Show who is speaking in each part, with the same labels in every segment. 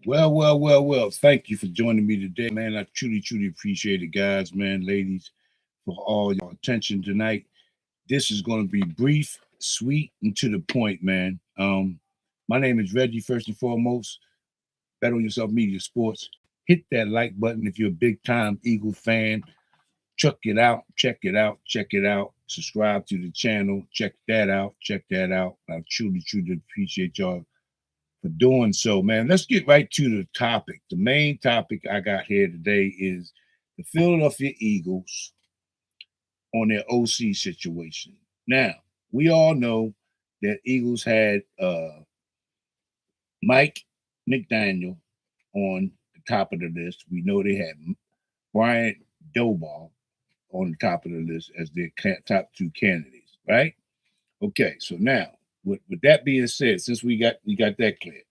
Speaker 1: Well. Thank you for joining me today, man. I truly appreciate it, guys, man, ladies, for all your attention tonight. This is going to be brief, sweet, and to the point, man. My name is Reggie, first and foremost. Bet on Yourself Media Sports. Hit that like button if you're a big time Eagle fan. Check it out. Subscribe to the channel. Check that out. I truly appreciate y'all for doing so, man. Let's get right to the topic. The main topic I got here today is the Philadelphia Eagles on their OC situation. Now, we all know that Eagles had Mike McDaniel on the top of the list. We know they had Brian Doball on the top of the list as their top two candidates, right? Okay, so now with that being said, since we got that clear,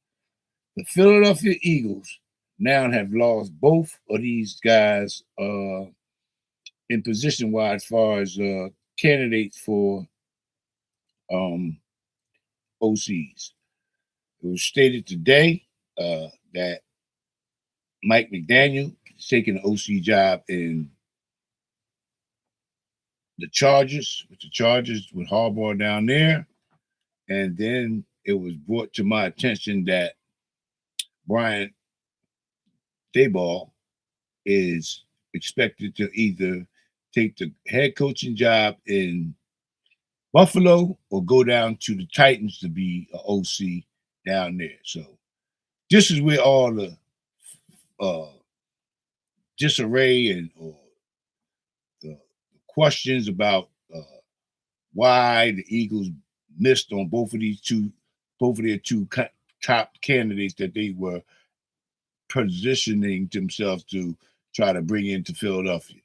Speaker 1: the Philadelphia Eagles now have lost both of these guys in position wise as far as candidates for um, OCs. It was stated today that Mike McDaniel is taking an OC job in the Chargers, with Harbaugh down there. And then it was brought to my attention that Brian Dayball is expected to either take the head coaching job in Buffalo or go down to the Titans to be an OC down there. So this is where all the uh, disarray and or the questions about why the Eagles missed on both of their two top candidates that they were positioning themselves to try to bring into Philadelphia.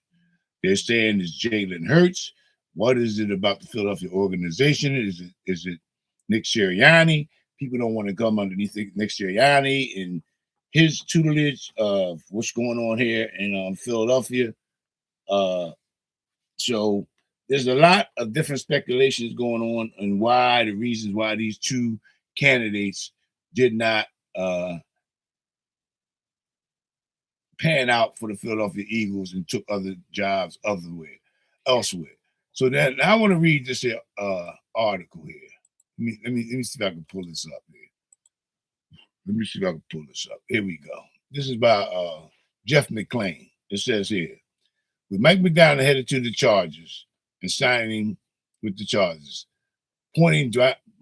Speaker 1: They're saying it's Jalen Hurts. What is it about the Philadelphia organization? Is it Nick Sirianni? People don't want to come underneath Nick Sirianni and his tutelage of what's going on here in Philadelphia. Uh, so there's a lot of different speculations going on and why the reasons why these two candidates did not pan out for the Philadelphia Eagles and took other jobs elsewhere. So then I want to read this here, article here. Let me see if I can pull this up here. Let me see if I can pull this up. Here we go. This is by Jeff McClain. It says here, with Mike McDaniel headed to the Chargers and signing with the Chargers, pointing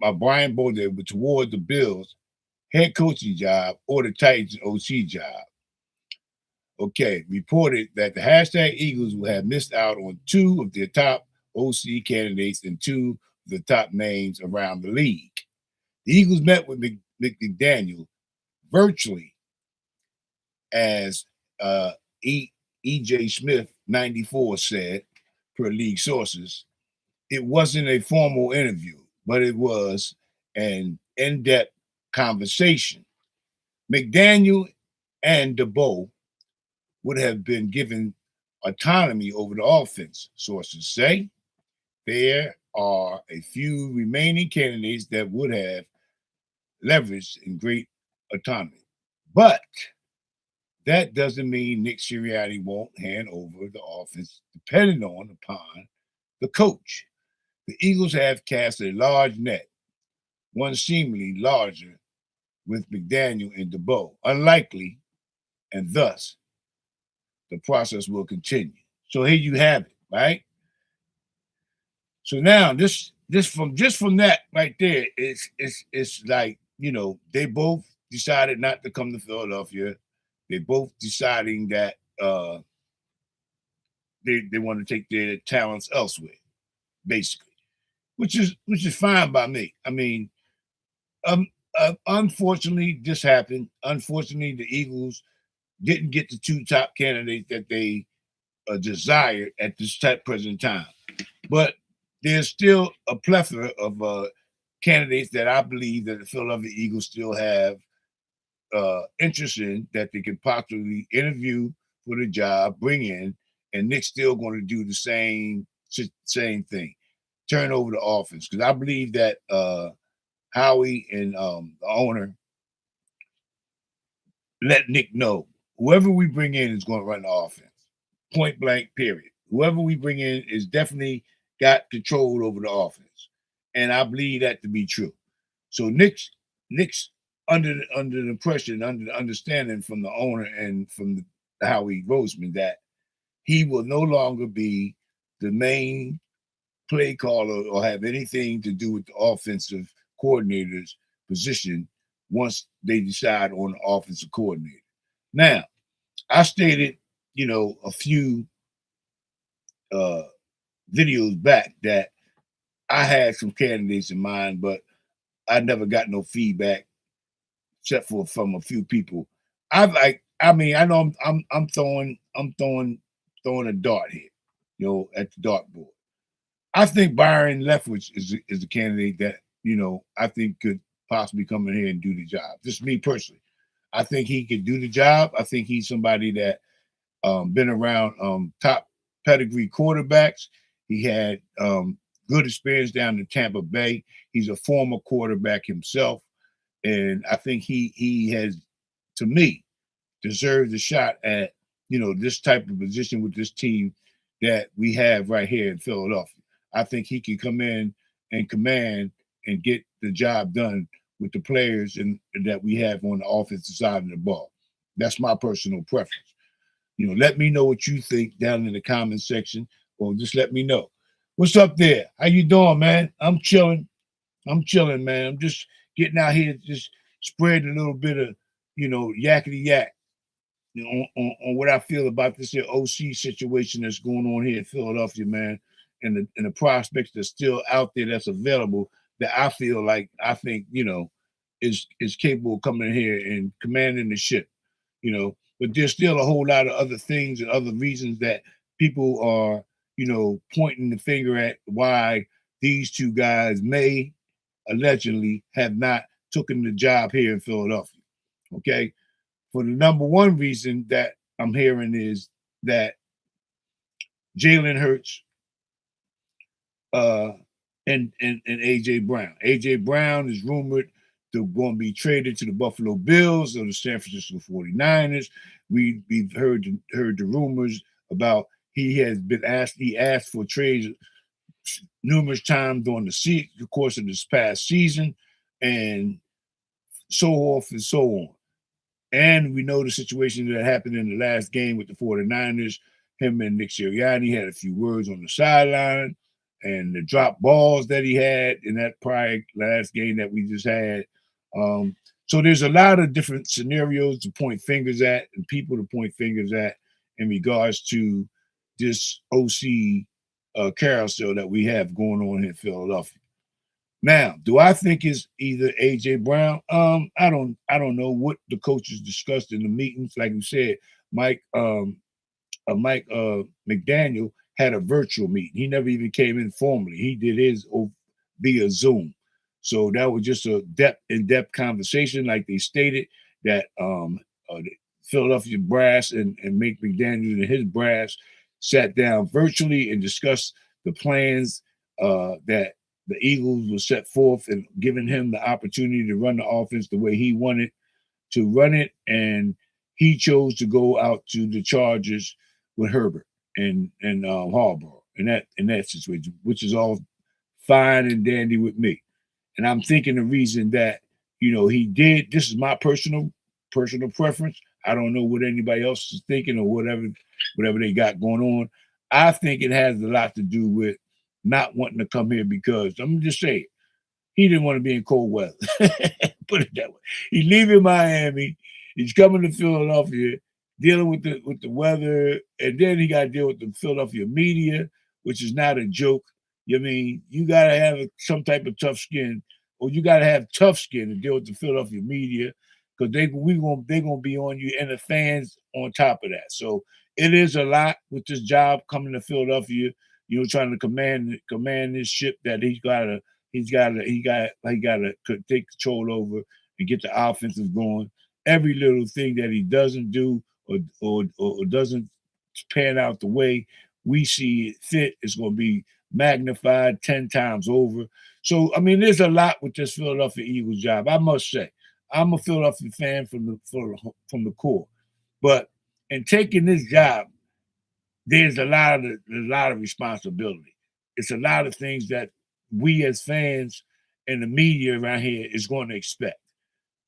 Speaker 1: by Brian Bode toward the Bills head coaching job or the Titans OC job. Okay, reported that the hashtag Eagles will have missed out on two of their top OC candidates and two of the top names around the league. The Eagles met with McDaniel virtually, as E.J. Smith 94 said, per league sources. It wasn't a formal interview, but it was an in-depth conversation. McDaniel and DeBow would have been given autonomy over the offense, sources say. There are a few remaining candidates that would have leverage and great autonomy. But that doesn't mean Nick Sirianni won't hand over the offense, depending upon the coach. The Eagles have cast a large net, one seemingly larger, with McDaniel and DeBow. Unlikely, and thus the process will continue. So here you have it, right? So now this from that right there, it's like, they both decided not to come to Philadelphia. They both deciding that they want to take their talents elsewhere, basically, which is fine by me. I mean, unfortunately, this happened. Unfortunately, the Eagles didn't get the two top candidates that they desired at this present time. But there's still a plethora of candidates that I believe that the Philadelphia Eagles still have interest in, that they could possibly interview for the job, bring in, and Nick's still going to do the same thing, turn over the offense. Because I believe that Howie and the owner let Nick know whoever we bring in is going to run the offense. Point blank, period. Whoever we bring in is definitely got control over the offense. And I believe that to be true. So Nick's under the impression, under the understanding from the owner and from the Howie Roseman that he will no longer be the main play caller or have anything to do with the offensive coordinator's position once they decide on the offensive coordinator. Now, I stated, a few uh, videos back that I had some candidates in mind, but I never got no feedback except for from a few people. I know I'm throwing a dart here, at the dartboard. I think Byron Leftwich is a candidate that I think could possibly come in here and do the job. Just me personally, I think he could do the job. I think he's somebody that been around top pedigree quarterbacks. He had good experience down in Tampa Bay. He's a former quarterback himself, and I think he has, to me, deserves a shot at this type of position with this team that we have right here in Philadelphia. I think he can come in and command and get the job done with the players and that we have on the offensive side of the ball. That's my personal preference. Let me know what you think down in the comment section, or just let me know. What's up there? How you doing, man? I'm chilling. Man. I'm just getting out here, just spreading a little bit of, yakety yak, on what I feel about this here OC situation that's going on here in Philadelphia, man, and the prospects that's still out there that's available that I think, is capable of coming in here and commanding the ship, But there's still a whole lot of other things and other reasons that people are, pointing the finger at why these two guys may allegedly have not taken the job here in Philadelphia. Okay. For the number one reason that I'm hearing is that Jalen Hurts and AJ Brown. AJ Brown is rumored to going to be traded to the Buffalo Bills or the San Francisco 49ers. We've heard the rumors about he asked for trades numerous times during the course of this past season, and so forth and so on. And we know the situation that happened in the last game with the 49ers. Him and Nick Sirianni had a few words on the sideline, and the drop balls that he had in that prior last game that we just had. So there's a lot of different scenarios to point fingers at and people to point fingers at in regards to this OC carousel that we have going on in Philadelphia. Now, do I think it's either AJ Brown? I don't know what the coaches discussed in the meetings. Like you said, Mike McDaniel had a virtual meeting. He never even came in formally. He did his via Zoom. So that was just a in-depth conversation, like they stated, that the Philadelphia brass and Mike McDaniel and his brass sat down virtually and discussed the plans that the Eagles will set forth, and giving him the opportunity to run the offense the way he wanted to run it. And he chose to go out to the Chargers with Herbert and Harbaugh in that situation, which is all fine and dandy with me. And I'm thinking the reason that he did, this is my personal preference. I don't know what anybody else is thinking or whatever they got going on. I think it has a lot to do with not wanting to come here because I'm just saying he didn't want to be in cold weather. Put it that way. He's leaving Miami. He's coming to Philadelphia, dealing with the weather, and then he got to deal with the Philadelphia media, which is not a joke. I mean, you got to have some type of tough skin, or you got to have tough skin to deal with the Philadelphia media, because they're gonna be on you, and the fans on top of that. So it is a lot with this job coming to Philadelphia. Trying to command this ship that he gotta take control over and get the offensive going. Every little thing that he doesn't do or doesn't pan out the way we see it fit is going to be magnified 10 times over. So, I mean, there's a lot with this Philadelphia Eagles job, I must say. I'm a Philadelphia fan from the core, but in taking this job, there's a lot of responsibility. It's a lot of things that we as fans and the media around here is going to expect,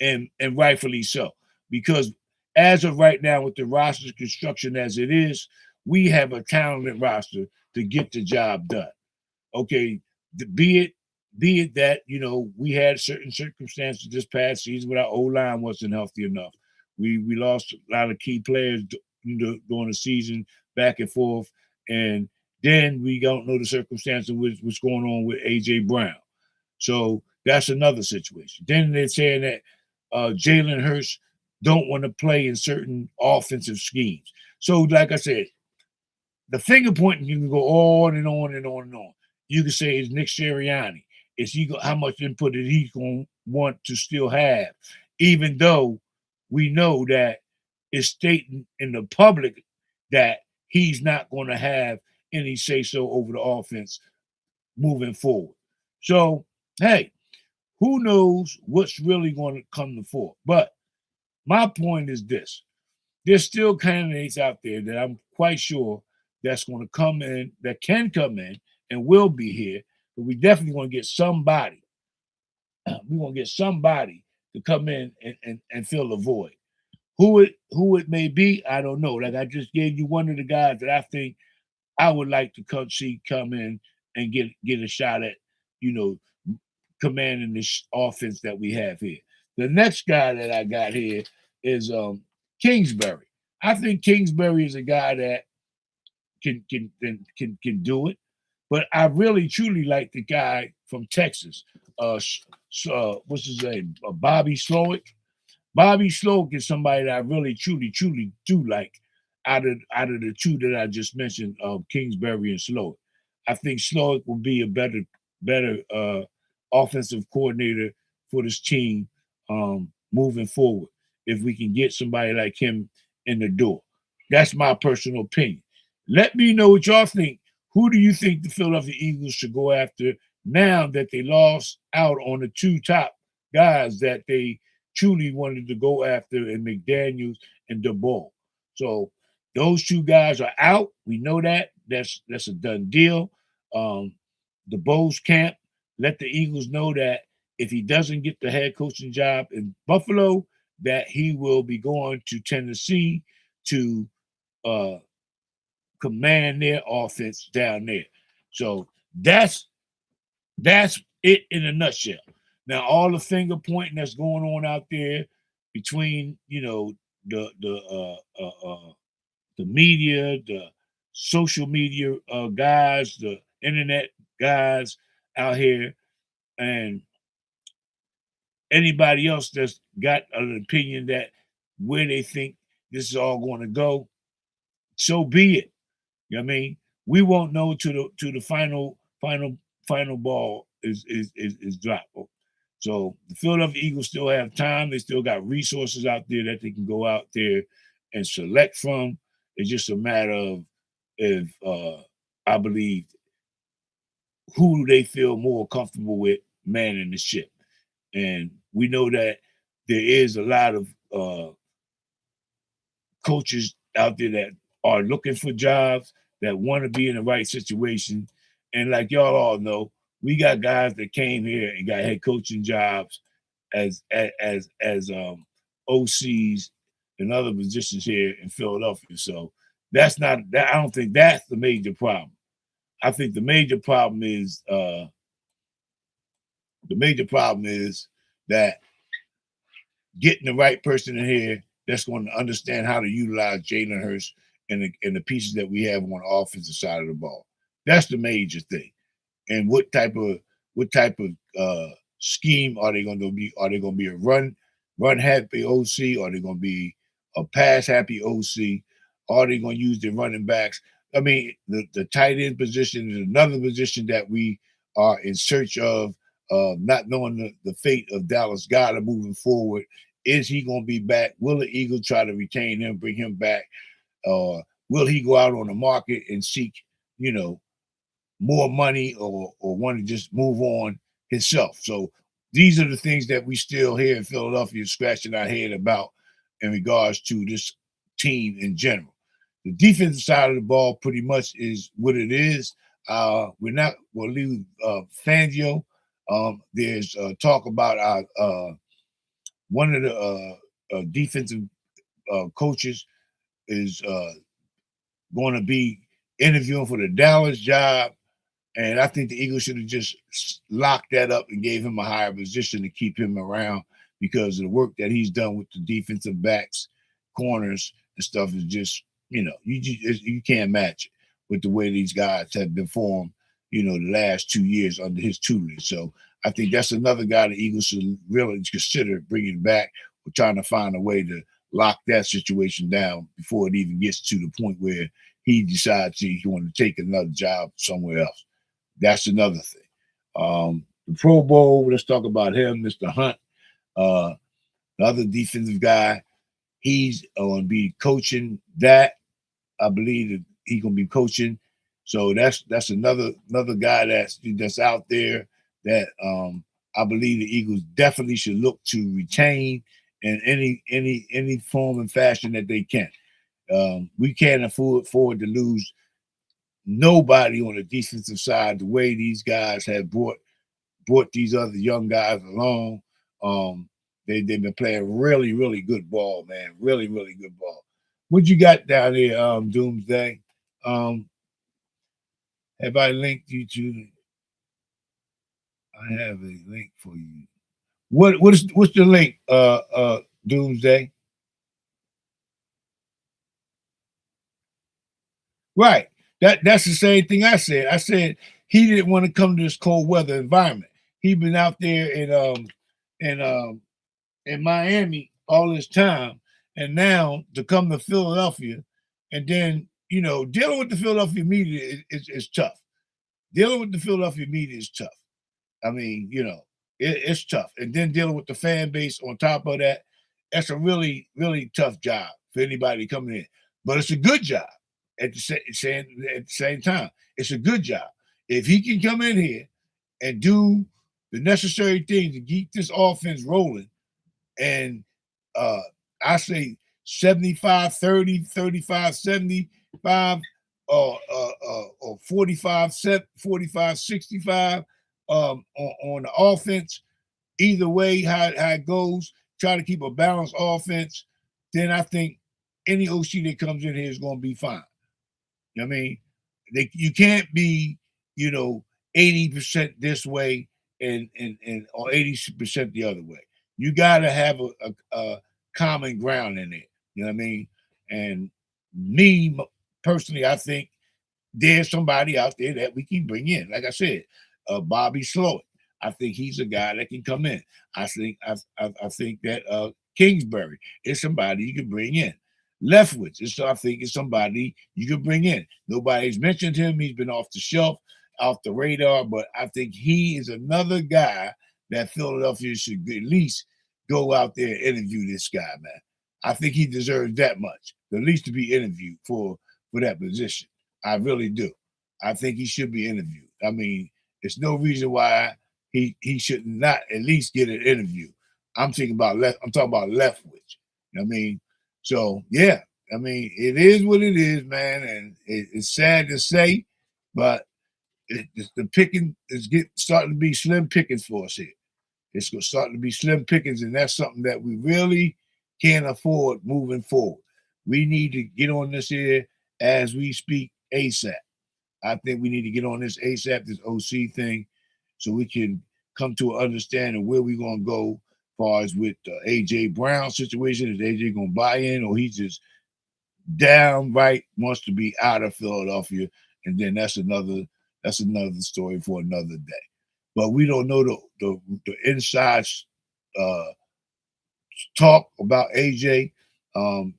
Speaker 1: and rightfully so, because as of right now, with the roster construction as it is, we have a talented roster to get the job done. Okay, be it that we had certain circumstances this past season where our O line wasn't healthy enough. We lost a lot of key players during the season, back and forth, and then we don't know the circumstances with what's going on with AJ Brown. So that's another situation. Then they're saying that Jalen Hurts don't want to play in certain offensive schemes. So, like I said, the finger pointing, you can go on and on and on and on. You can say it's Nick Sirianni. Is he how much input is he going to want to still have, even though we know that it's stating in the public that he's not going to have any say so over the offense moving forward. So, hey, who knows what's really going to come to fore? But my point is this: there's still candidates out there that I'm quite sure that's going to come in, that can come in and will be here. But we definitely want to get somebody. We want to get somebody to come in and fill the void. Who it may be, I don't know. Like I just gave you one of the guys that I think I would like to come in and get a shot at, you know, commanding this offense that we have here. The next guy that I got here is Kingsbury. I think Kingsbury is a guy that can do it, but I really truly like the guy from Texas. What's his name? Bobby Slowick. Bobby Slowick is somebody that I really truly do like out of the two that I just mentioned, Kingsbury and Slowick. I think Slowick will be a better offensive coordinator for this team moving forward if we can get somebody like him in the door. That's my personal opinion. Let me know what y'all think. Who do you think the Philadelphia Eagles should go after now that they lost out on the two top guys that they truly wanted to go after in McDaniels and DeBoer? So those two guys are out. We know that. That's a done deal. DeBoer's camp let the Eagles know that if he doesn't get the head coaching job in Buffalo, that he will be going to Tennessee to uh, command their offense down there. So that's it in a nutshell. Now, all the finger pointing that's going on out there between the media, the social media guys, the internet guys out here, and anybody else that's got an opinion that where they think this is all going to go, so be it. You know what I mean? We won't know to the final ball is dropped. So the Philadelphia Eagles still have time. They still got resources out there that they can go out there and select from. It's just a matter of if I believe who they feel more comfortable with manning the ship. And we know that there is a lot of coaches out there that are looking for jobs, that want to be in the right situation. And like y'all all know, we got guys that came here and got head coaching jobs as OCs and other positions here in Philadelphia. So that's not that. I don't think that's the major problem. I think the major problem is that getting the right person in here that's going to understand how to utilize Jalen Hurts and the pieces that we have on the offensive side of the ball. That's the major thing. And what type of scheme are they going to be? Are they going to be a run happy OC? Are they going to be a pass happy OC? Are they going to use their running backs? I mean, the tight end position is another position that we are in search of, not knowing the fate of Dallas Goedert moving forward. Is he going to be back? Will the Eagles try to retain him, bring him back? Will he go out on the market and seek, more money or want to just move on himself? So these are the things that we still here in Philadelphia scratching our head about in regards to this team in general. The defensive side of the ball pretty much is what it is. We'll leave Fangio. There's talk about one of the defensive coaches is going to be interviewing for the Dallas job. And I think the Eagles should have just locked that up and gave him a higher position to keep him around because of the work that he's done with the defensive backs, corners, and stuff is just, you can't match it with the way these guys have been formed, the last 2 years under his tutelage. So I think that's another guy the Eagles should really consider bringing back or trying to find a way to lock that situation down before it even gets to the point where he decides he wants to take another job somewhere else. That's another thing. The Pro Bowl, let's talk about him, Mr. Hunt. The other defensive guy, he's going to be coaching that. I believe that he's going to be coaching. So that's another guy that's out there that I believe the Eagles definitely should look to retain in any form and fashion that they can. We can't afford to lose nobody on the defensive side the way these guys have brought these other young guys along. They've been playing really, really good ball, man. Really, really good ball. What you got down there, Doomsday? Have I linked you to? I have a link for you. What's the link, Doomsday? Right. That's the same thing I said. I said he didn't want to come to this cold weather environment. He'd been out there in Miami all this time, and now to come to Philadelphia, and then dealing with the Philadelphia media is tough. Dealing with the Philadelphia media is tough. I mean, it's tough, and then dealing with the fan base on top of that, that's a really, really tough job for anybody coming in. But it's a good job at the same time. It's a good job. If he can come in here and do the necessary things to keep this offense rolling, and I say 75-30, 35-75, or 45-65 on the offense. Either way, how it goes, try to keep a balanced offense. Then I think any OC that comes in here is going to be fine. I mean, you can't be 80% this way and or 80% the other way. You got to have a common ground in there. You know what I mean? And me personally, I think there's somebody out there that we can bring in. Like I said, Bobby Slowick. I think he's a guy that can come in. I think that Kingsbury is somebody you can bring in. Leftwich, I think, is somebody you can bring in. Nobody's mentioned him. He's been off the shelf, off the radar, but I think he is another guy that Philadelphia should at least go out there and interview this guy, man. I think he deserves that much, at least to be interviewed for that position. I really do. I think he should be interviewed. I mean, there's no reason why he should not at least get an interview. I'm talking about Leftwich. You know what I mean? So yeah, I mean, it is what it is, man, and it's sad to say, but the picking is starting to be slim pickings for us here. It's starting to be slim pickings, and that's something that we really can't afford moving forward. We need to get on this here as we speak ASAP. I think we need to get on this ASAP, this OC thing, so we can come to an understanding where we're going to go as far as with the A.J. Brown situation. Is A.J. going to buy in, or he just downright wants to be out of Philadelphia? And then that's another story for another day. But we don't know the inside talk about AJ.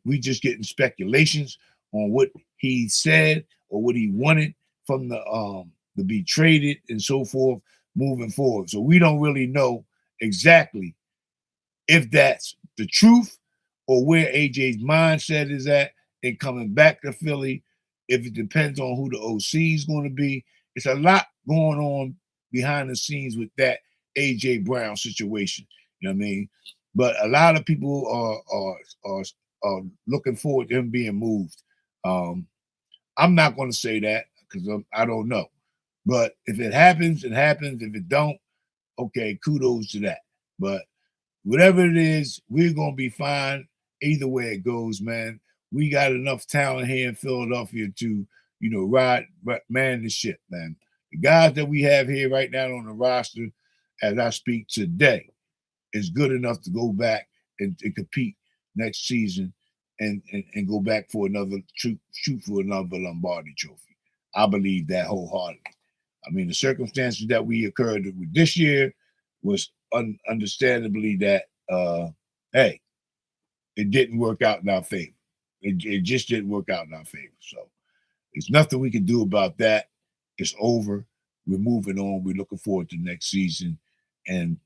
Speaker 1: We just getting speculations on what he said or what he wanted from the to be traded and so forth moving forward. So we don't really know exactly if that's the truth or where AJ's mindset is at in coming back to Philly. If it depends on who the OC is going to be, it's a lot going on behind the scenes with that AJ Brown situation. You know what I mean? But a lot of people are looking forward to him being moved. Um, I'm not going to say that because I don't know. But if it happens, it happens. If it don't, okay, kudos to that. But whatever it is, we're gonna be fine either way it goes, man. We got enough talent here in Philadelphia to, man the ship, man. The guys that we have here right now on the roster, as I speak today, is good enough to go back and compete next season and go back for another shoot for another Lombardi trophy. I believe that wholeheartedly. I mean, the circumstances that we occurred with this year was understandably that hey, it didn't work out in our favor. It just didn't work out in our favor. So there's nothing we can do about that. It's over. We're moving on. We're looking forward to next season, and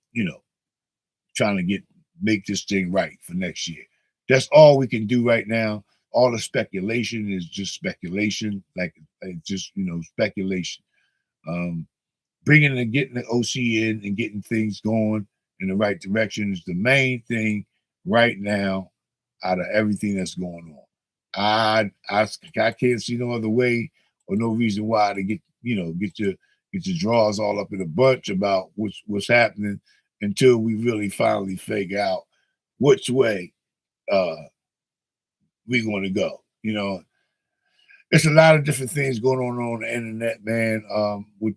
Speaker 1: trying to make this thing right for next year. That's all we can do right now. All the speculation is just speculation, like just speculation. Um, Bringing and getting the OC in and getting things going in the right direction is the main thing right now out of everything that's going on. I can't see no other way or no reason why to get your draws all up in a bunch about what's happening until we really finally figure out which way uh we're going to go. There's a lot of different things going on the internet, man. With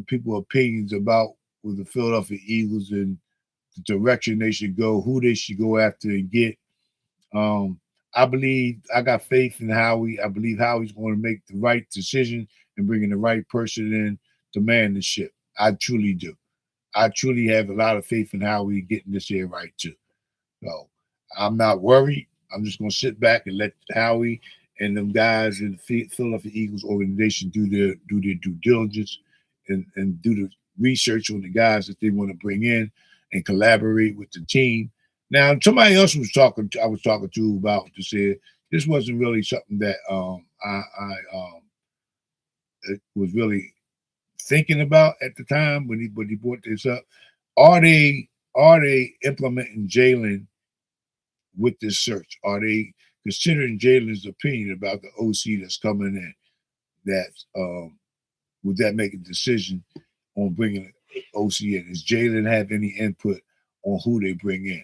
Speaker 1: people's opinions about with the Philadelphia Eagles and the direction they should go, who they should go after and get. Um, I got faith in Howie. I believe Howie's going to make the right decision and bringing the right person in to man the ship. I truly do. I truly have a lot of faith in Howie getting this here right too. So I'm not worried. I'm just going to sit back and let Howie and them guys in the Philadelphia Eagles organization do their due diligence and do the research on the guys that they want to bring in and collaborate with the team. Now, somebody else I was talking to about to say this wasn't really something that I was really thinking about at the time when he brought this up. Are they implementing Jalen with this search? Are they considering Jalen's opinion about the OC that's coming in? That would that make a decision on bringing OC in? Does Jalen have any input on who they bring in?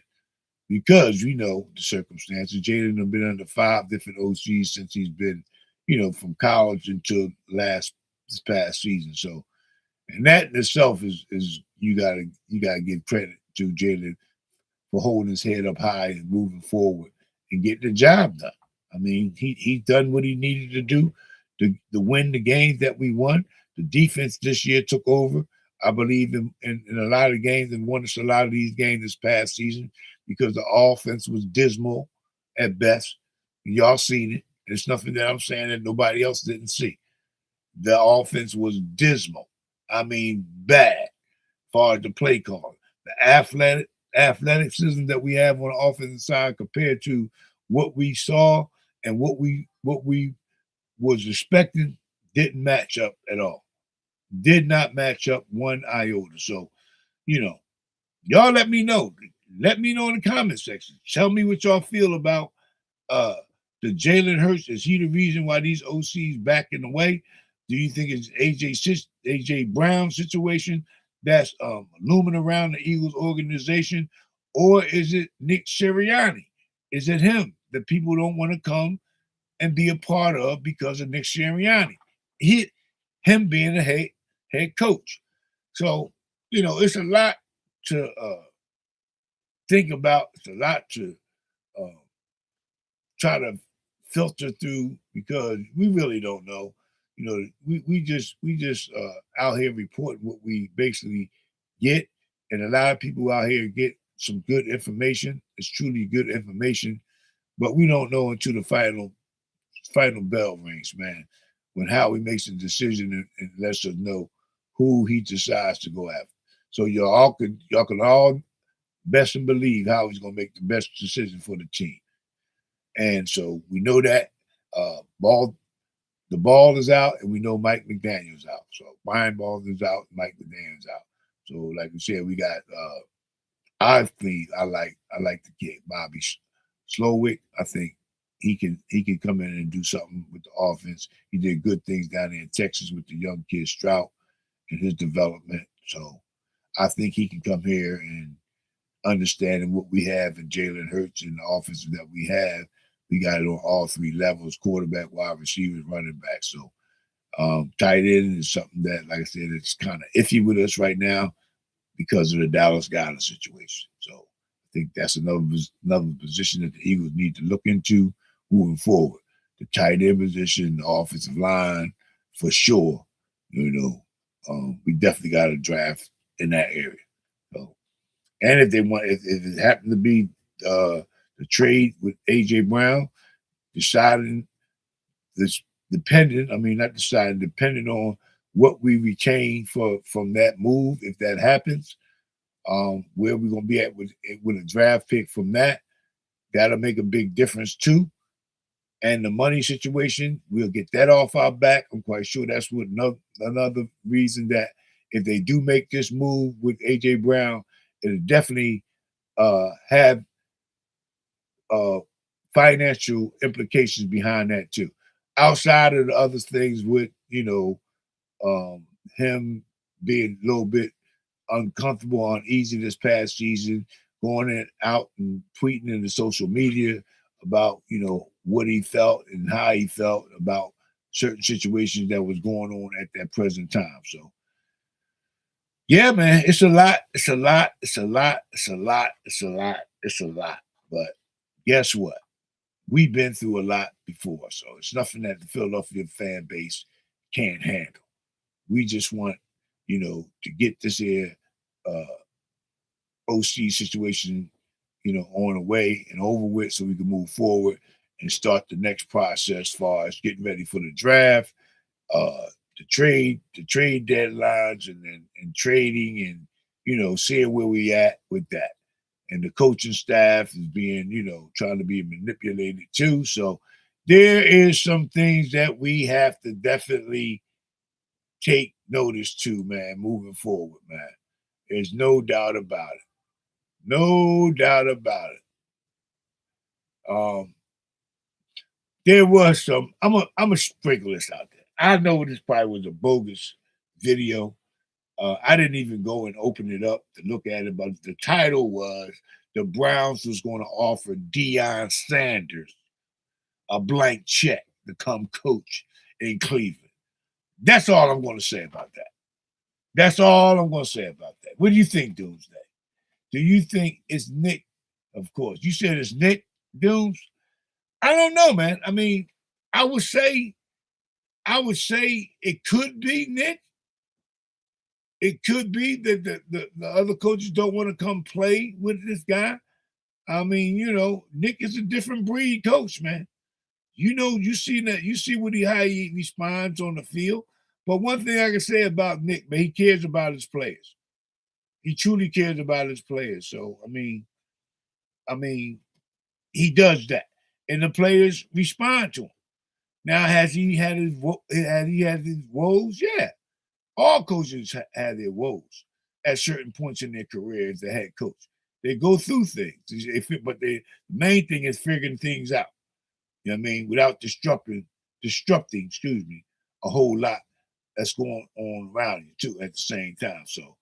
Speaker 1: Because we know the circumstances. Jalen has been under 5 different OCs since he's been, from college until this past season. So, and that in itself is you gotta give credit to Jalen for holding his head up high and moving forward and getting the job done. I mean, he done what he needed to do to win the games that we won. The defense this year took over. I believe in a lot of games and won us a lot of these games this past season because the offense was dismal at best. Y'all seen it. It's nothing that I'm saying that nobody else didn't see. The offense was dismal. I mean, bad as far as the play call. The athleticism that we have on the offensive side compared to what we saw and what we was expecting didn't match up at all. Did not match up one iota. So, y'all let me know. Let me know in the comment section. Tell me what y'all feel about uh the Jalen Hurts. Is he the reason why these OCs back in the way? Do you think it's AJ Brown situation that's looming around the Eagles organization, or is it Nick Sirianni? Is it him that people don't want to come and be a part of because of Nick Sirianni? Him being a head coach. So it's a lot to think about. It's a lot to uh, try to filter through because we really don't know. We just out here reporting what we basically get, and a lot of people out here get some good information. It's truly good information, but we don't know until the final bell rings, man. When Howie makes a decision and lets us know who he decides to go after. So y'all can all best and believe Howie's gonna make the best decision for the team. And so we know that the ball is out, and we know Mike McDaniel's out. So Brian Ball is out, Mike McDaniel's out. So, like we said, we got I think I like the kid Bobby Slowick. I think he can come in and do something with the offense. He did good things down there in Texas with the young kid Strout and his development. So I think he can come here and understanding what we have in Jalen Hurts and the offense that we have. We got it on all three levels: quarterback, wide receivers, running back. So tight end is something that, like I said, it's kind of iffy with us right now because of the Dallas Goddard situation. So I think that's another position that the Eagles need to look into moving forward. The tight end position, the offensive line, for sure. We definitely got to draft in that area. So, and if they want, if it happened to be the trade with AJ Brown, deciding this dependent, I mean not deciding, depending on what we retain from that move, if that happens, where we're gonna be at with a draft pick from that, that'll make a big difference too. And the money situation, we'll get that off our back. I'm quite sure that's what another reason that if they do make this move with AJ Brown, it'll definitely have uh, financial implications behind that too. Outside of the other things with him being a little bit uncomfortable, uneasy this past season, going out and tweeting in the social media about what he felt and how he felt about certain situations that was going on at that present time. So yeah, man, it's a lot. It's a lot. It's a lot. It's a lot. It's a lot. It's a lot. But guess what? We've been through a lot before, so it's nothing that the Philadelphia fan base can't handle. We just want, to get this here OC situation, on the way and over with so we can move forward and start the next process as far as getting ready for the draft, uh, the trade deadlines and trading and, seeing where we at with that. And the coaching staff is being, trying to be manipulated too. So there is some things that we have to definitely take notice to, man, moving forward, man. There's no doubt about it. No doubt about it. Um, there was some. I'm a sprinkle this out there. I know this probably was a bogus video. I didn't even go and open it up to look at it, but the title was the Browns was going to offer Deion Sanders a blank check to come coach in Cleveland. That's all I'm going to say about that. That's all I'm going to say about that. What do you think, Doomsday? Do you think it's Nick? Of course. You said it's Nick Dooms. I don't know, man. I mean, I would say it could be Nick. It could be that the other coaches don't want to come play with this guy. I mean, Nick is a different breed coach, man. You see how he responds on the field. But one thing I can say about Nick, man, he cares about his players. He truly cares about his players. So I mean, he does that, and the players respond to him. Now, has he had his woes? Yeah, all coaches have their woes at certain points in their career as a head coach. They go through things, but the main thing is figuring things out. You know what I mean? Without disrupting, a whole lot that's going on around you too at the same time. So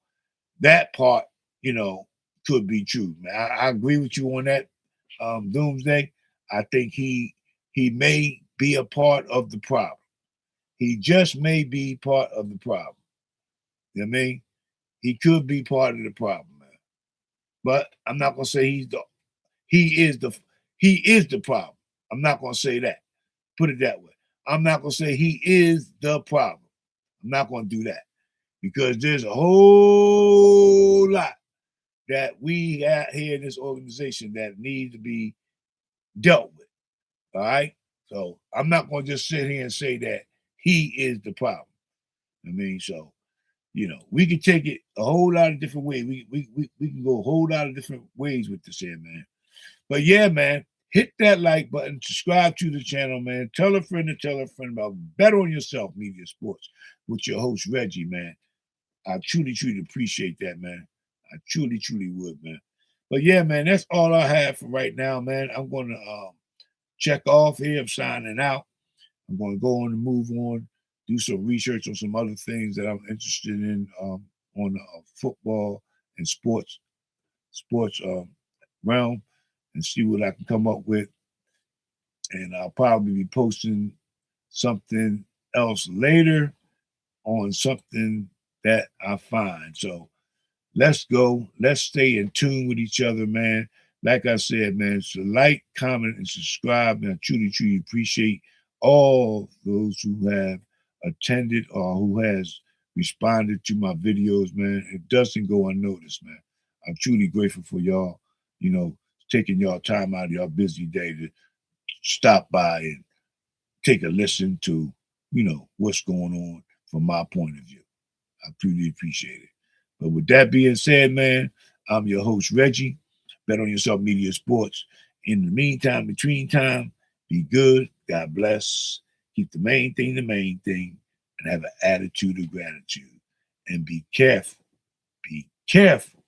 Speaker 1: that part, could be true. Man, I agree with you on that, Doomsday. I think he may be a part of the problem. He just may be part of the problem. You know what I mean? He could be part of the problem, man. But I'm not gonna say he is the problem. I'm not gonna say that. Put it that way. I'm not gonna say he is the problem. I'm not gonna do that because there's a whole lot that we got here in this organization that needs to be dealt with. All right. So I'm not gonna just sit here and say that he is the problem. I mean, so we can take it a whole lot of different ways. We can go a whole lot of different ways with this here, man. But yeah, man, hit that like button, subscribe to the channel, man. Tell a friend to tell a friend about Bet on Yourself Media Sports with your host Reggie, man. I truly, truly appreciate that, man. I truly, truly would, man. But yeah, man, that's all I have for right now, man. I'm going to check off here. I'm signing out. I'm going to go on and move on, do some research on some other things that I'm interested in on football and sports realm, and see what I can come up with. And I'll probably be posting something else later on something that I find. So let's go. Let's stay in tune with each other, man. Like I said, man, so like, comment, and subscribe. And I truly, truly appreciate all those who have attended or who has responded to my videos, man. It doesn't go unnoticed, man. I'm truly grateful for y'all, taking y'all time out of your busy day to stop by and take a listen to, what's going on from my point of view. I truly appreciate it. But with that being said, man, I'm your host, Reggie. Bet on Yourself Media Sports. In the meantime, between time, be good. God bless. Keep the main thing, and have an attitude of gratitude. And be careful. Be careful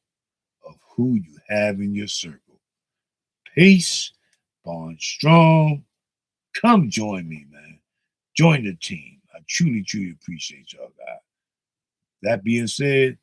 Speaker 1: of who you have in your circle. Peace. Bond strong. Come join me, man. Join the team. I truly, truly appreciate y'all, guys. That being said,